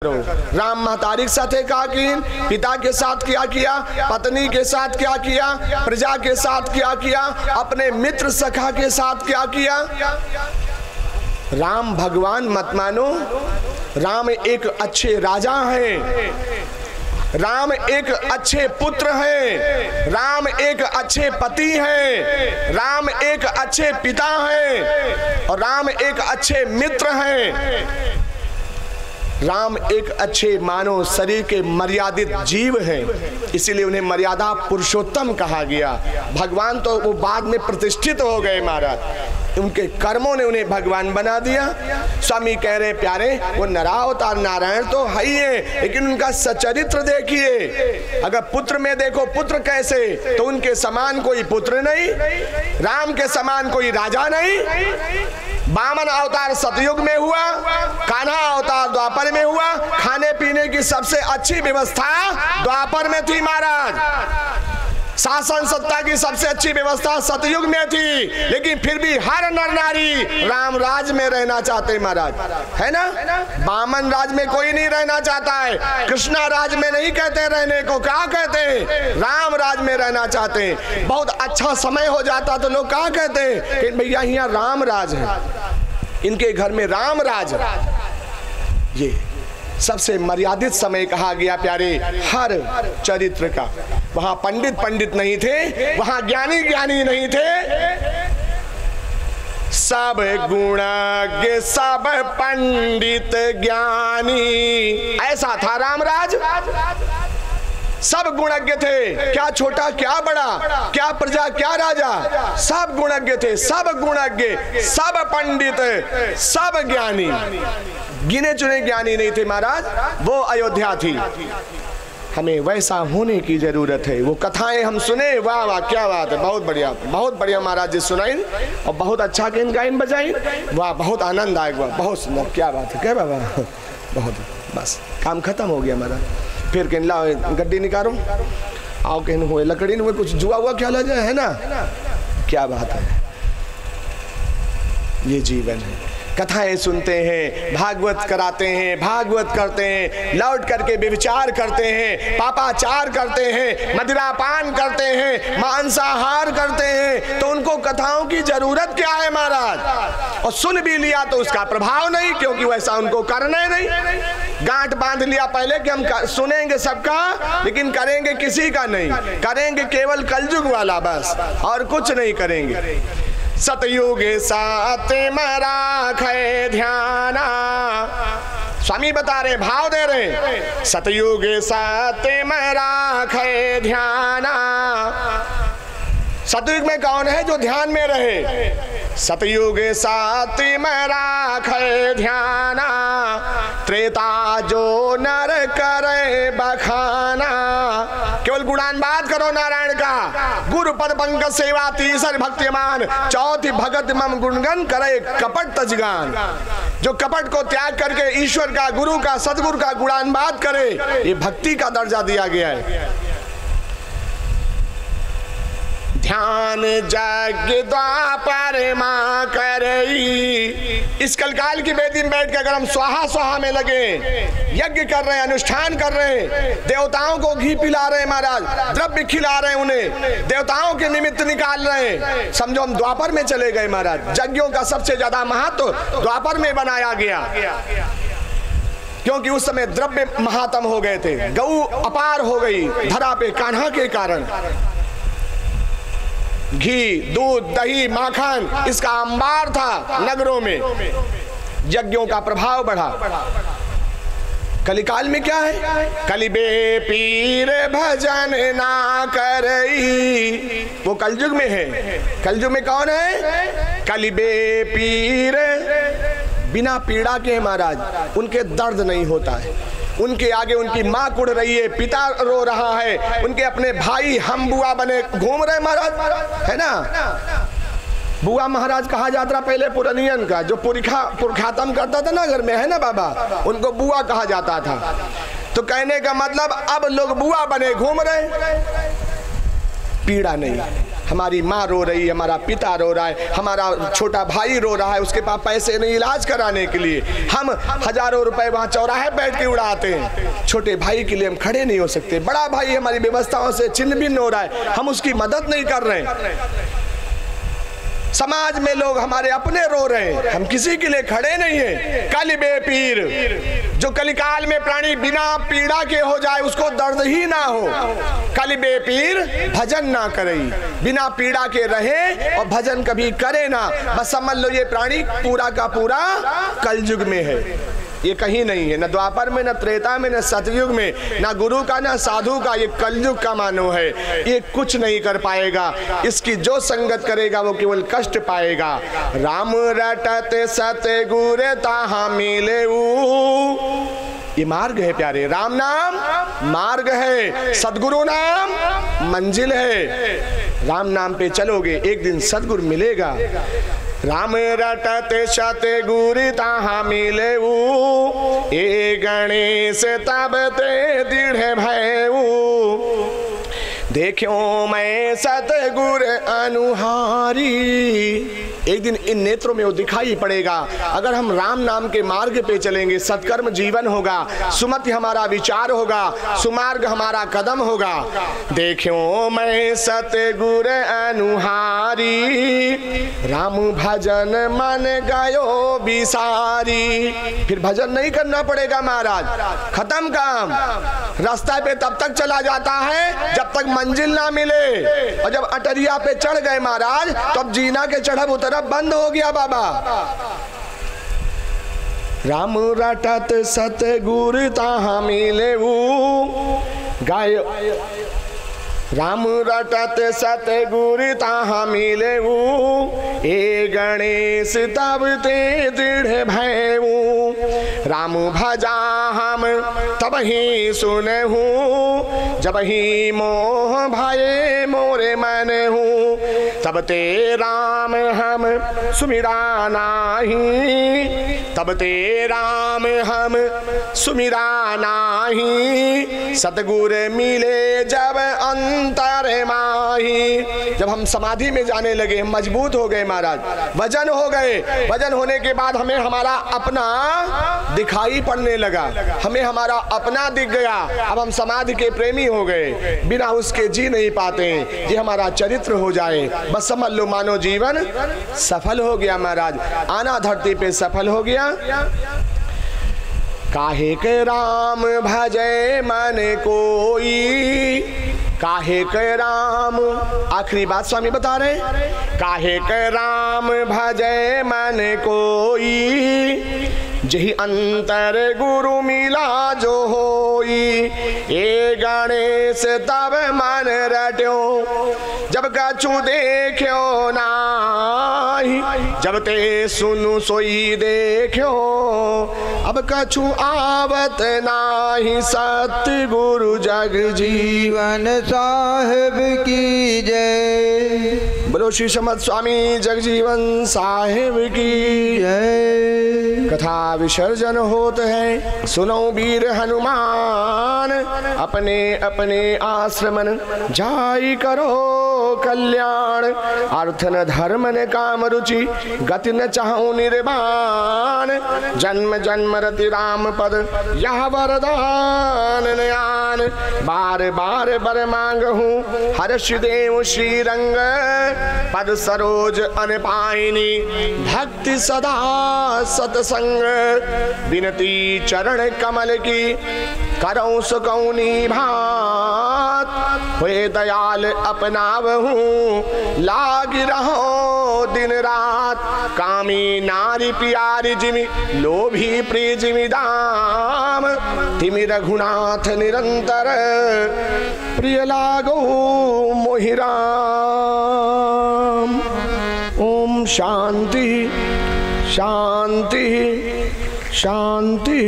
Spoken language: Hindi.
राम महतारी के साथ क्या किन, पिता के साथ क्या किया, पत्नी के साथ क्या किया, प्रजा के साथ क्या किया, अपने मित्र सखा के साथ क्या किया। राम भगवान मत मानो, राम एक अच्छे राजा हैं, राम एक अच्छे पुत्र हैं, राम एक अच्छे पति हैं, राम एक अच्छे पिता हैं और राम एक अच्छे मित्र हैं। राम एक अच्छे मानव शरीर के मर्यादित जीव हैं, इसीलिए उन्हें मर्यादा पुरुषोत्तम कहा गया। भगवान तो वो बाद में प्रतिष्ठित हो गए महाराज, उनके कर्मों ने उन्हें भगवान बना दिया। स्वामी कह रहे प्यारे, वो नरावतार नारायण तो है ही है, लेकिन उनका सचरित्र देखिए। अगर पुत्र में देखो पुत्र कैसे, तो उनके समान कोई पुत्र नहीं, राम के समान कोई राजा नहीं। वामन अवतार सतयुग में हुआ, कान्हा अवतार द्वापर में हुआ। खाने पीने की सबसे अच्छी व्यवस्था द्वापर में थी महाराज, शासन सत्ता की सबसे अच्छी व्यवस्था सतयुग में थी, लेकिन फिर भी हर नर नारी राम राज में रहना चाहते महाराज, है ना। वामन राज में कोई नहीं रहना चाहता है, कृष्णा राज में नहीं कहते रहने को, क्या कहते हैं, राम राज में रहना चाहते हैं। बहुत अच्छा समय हो जाता तो लोग क्या कहते हैं कि भैया यहाँ राम राज है, इनके घर में राम राज है। ये सबसे मर्यादित समय कहा गया प्यारे हर चरित्र का। वहां पंडित पंडित नहीं थे, वहां ज्ञानी ज्ञानी नहीं थे, सब गुणज्ञ सब पंडित ज्ञानी, ऐसा था रामराज। सब गुणज्ञ थे, क्या छोटा क्या बड़ा, क्या प्रजा क्या राजा, सब गुणज्ञ थे, सब गुणज्ञ सब पंडित सब ज्ञानी। गिने चुने ज्ञानी नहीं थे महाराज, वो अयोध्या थी। हमें वैसा होने की जरूरत है। वो कथाएं हम सुने, वाह वाह क्या बात है, बहुत बढ़िया महाराज जी सुनाई और बहुत अच्छा गेन गायन बजाई, वाह बहुत आनंद आएगा, बहुत सुंदर, क्या बात है, क्या बाबा बहुत। बस काम खत्म हो गया महाराज। फिर कहने ला गड्डी निकालो, आओ कहने हुए लकड़ी में कुछ जुआ हुआ क्या ला जाए, है ना, क्या बात है। ये जीवन है, कथाएं सुनते हैं, भागवत कराते हैं, भागवत करते हैं, लौट करके व्यभिचार करते हैं, पापाचार करते हैं, मदिरापान करते हैं, मांसाहार करते हैं, तो उनको कथाओं की जरूरत क्या है महाराज। और सुन भी लिया तो उसका प्रभाव नहीं, क्योंकि वैसा उनको करना ही नहीं। गांठ बांध लिया पहले कि हम सुनेंगे सबका, लेकिन करेंगे किसी का नहीं, करेंगे केवल कलयुग वाला बस, और कुछ नहीं करेंगे। सतयुग साथ मराखे ध्याना, स्वामी बता रहे, भाव दे रहे, सतयुग साथ मराखे ध्याना। सतयुग में कौन है जो ध्यान में रहे, सतयुग साथ मराखे ध्याना। त्रेता जो नर करे बखाना, केवल गुणान बात करो नारायण का, गुरु पद पंकज सेवा तीसर भक्तिमान, चौथी भगत मम गुणगन करे कपट तजगान। जो कपट को त्याग करके ईश्वर का, गुरु का, सदगुरु का गुणान बात करे, ये भक्ति का दर्जा दिया गया है। ध्यान जग द्वापर मां करई, इस कलकाल की वेदी में बैठ के अगर हम स्वाहा स्वाहा में लगे, यज्ञ कर रहे हैं, अनुष्ठान कर रहे हैं, देवताओं को घी पिला रहे हैं महाराज, द्रव्य खिला रहे हैं, उन्हें देवताओं के निमित्त निकाल रहे हैं, समझो हम द्वापर में चले गए महाराज। यज्ञों का सबसे ज्यादा महत्व द्वापर में बनाया गया, क्योंकि उस समय द्रव्य महात्म हो गए थे, गऊ अपार हो गई धरा पे कान्हा के कारण। घी, दूध, दही, माखन, इसका अंबार था नगरों में, यज्ञों का प्रभाव बढ़ा। कलिकाल में क्या है, कलिबे पीर भजन ना करई, वो कलयुग में है। कलयुग में कौन है, कलिबे पीर, बिना पीड़ा के महाराज उनके दर्द नहीं होता है। उनके आगे उनकी माँ कुड़ रही है, पिता रो रहा है, उनके अपने भाई हम बुआ बने घूम रहे महाराज, है ना। बुआ महाराज कहा जाता था पहले पुरानियन का, जो पुरखातम करता था ना घर में, है ना बाबा, उनको बुआ कहा जाता था। तो कहने का मतलब अब लोग बुआ बने घूम रहे, पीड़ा नहीं। हमारी माँ रो रही है, हमारा पिता रो रहा है, हमारा छोटा भाई रो रहा है, उसके पास पैसे नहीं इलाज कराने के लिए, हम हजारों रुपए वहाँ चौराहे बैठ के उड़ाते हैं। छोटे भाई के लिए हम खड़े नहीं हो सकते, बड़ा भाई हमारी व्यवस्थाओं से छिन्न भिन्न हो रहा है, हम उसकी मदद नहीं कर रहे हैं। समाज में लोग हमारे अपने रो रहे हैं, हम किसी के लिए खड़े नहीं हैं। कल बेपीर, जो कलिकाल में प्राणी बिना पीड़ा के हो जाए उसको दर्द ही ना हो। कल बेपीर भजन ना करे, बिना पीड़ा के रहे और भजन कभी करे ना। बस समझ लो ये प्राणी पूरा का पूरा कलयुग में है, ये कहीं नहीं है, न द्वापर में, न त्रेता में, न सतयुग में, न गुरु का न साधु का, ये कलयुग का मानो है। ये कुछ नहीं कर पाएगा, इसकी जो संगत करेगा वो केवल कष्ट पाएगा। राम रटत सतगुर ताहा मिले, ये मार्ग है प्यारे। राम नाम मार्ग है, सदगुरु नाम मंजिल है। राम नाम पे चलोगे एक दिन सदगुरु मिलेगा। राम रटत सतगुर ताहा मिले, ए गणेश तब ते दृढ़ भयऊ, देखो मैं सतगुर अनुहारी। एक दिन इन नेत्रों में वो दिखाई पड़ेगा। अगर हम राम नाम के मार्ग पे चलेंगे, सत्कर्म जीवन होगा, सुमति हमारा विचार होगा, सुमार्ग हमारा कदम होगा। देखो मैं सतगुर अनुहारी, राम भजन मन गयो बिसारी। फिर भजन नहीं करना पड़ेगा महाराज, खत्म काम। रास्ता पे तब तक चला जाता है जब तक मंजिल ना मिले, और जब अटरिया पे चढ़ गए महाराज तो अब जीना के चढ़ब उतरब बंद हो गया बाबा। राम रटत सतगुर ताहा मिले, गाय राम रटत सतगुर ताहा मिले, ए गणेश तब ते दृढ़ भयऊ। राम भजा हम तब ही सुनहु, जब ही मोह भये मोरे मन हूँ। तब ते राम हम सुमिरा नाही, तब ते राम हम सुमिरा नाही। सतगुर मिले जब अंतर माही। जब हम समाधि में जाने लगे, हम मजबूत हो गए महाराज, वजन हो गए। वजन होने के बाद हमें हमारा अपना दिखाई पड़ने लगा, हमें हमारा अपना दिख गया। अब हम समाधि के प्रेमी हो गए, बिना उसके जी नहीं पाते। ये हमारा चरित्र हो जाए, बस समझ लो मानो जीवन सफल हो गया महाराज, आना धरती पे सफल हो गया। काहे के राम भजे मन कोई, काहे के राम, आखिरी बात स्वामी बता रहे, काहे के राम भजे मन कोई, जही अंतर गुरु मिला जो होई। ए गणेश तब मन रट्यो, जब कछु देखो नाही, जब ते सुनु सोई देखो, अब कछु आवत नाही। सत्य गुरु जग जीवन साहिब की जय। बोलो श्री समर्थ स्वामी जगजीवन साहिब की जय। कथा विसर्जन होते हैं, सुनो वीर हनुमान, अपने अपने आश्रमन जाई करो कल्याण। अर्थ न धर्म न काम रुचि, गति न चाहूं निर्वाण। जन्म जन्म रति राम पद, यह वरदान नयान। बार बार बर मांग हूँ, हर्ष देव श्री रंग। पद सरोज अनपायिनी, भक्ति सदा सतसंग। विनती चरण कमल की, करऊं सुकौनी भात। हुए दयाल अपनावहूँ, लाग रहो दिन रात। कामी नारी प्यारी जिमि, लोभी प्रिय जिमि दाम। तिमि रघुनाथ निरंतर, प्रिय लागो मोहि राम। ओम शांति शांति शांति।